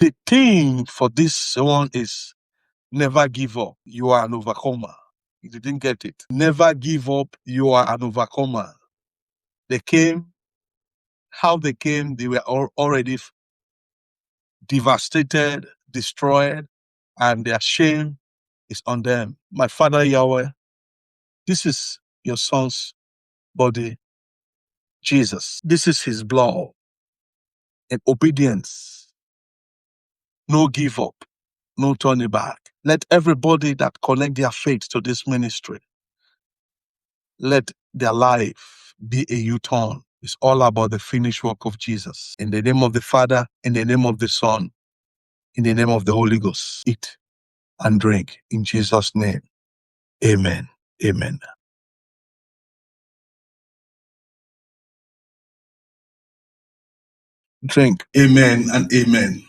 The thing for this one is never give up. You are an overcomer. You didn't get it. Never give up. You are an overcomer. They came. How they came, they were already devastated, destroyed, and their shame is on them. My Father Yahweh, this is your son's body, Jesus. This is his blood. In obedience, no give up, no turning back. Let everybody that connect their faith to this ministry, let their life be a U-turn. It's all about the finished work of Jesus. In the name of the Father, in the name of the Son, in the name of the Holy Ghost, eat and drink in Jesus' name. Amen. Amen. Drink. Amen and amen.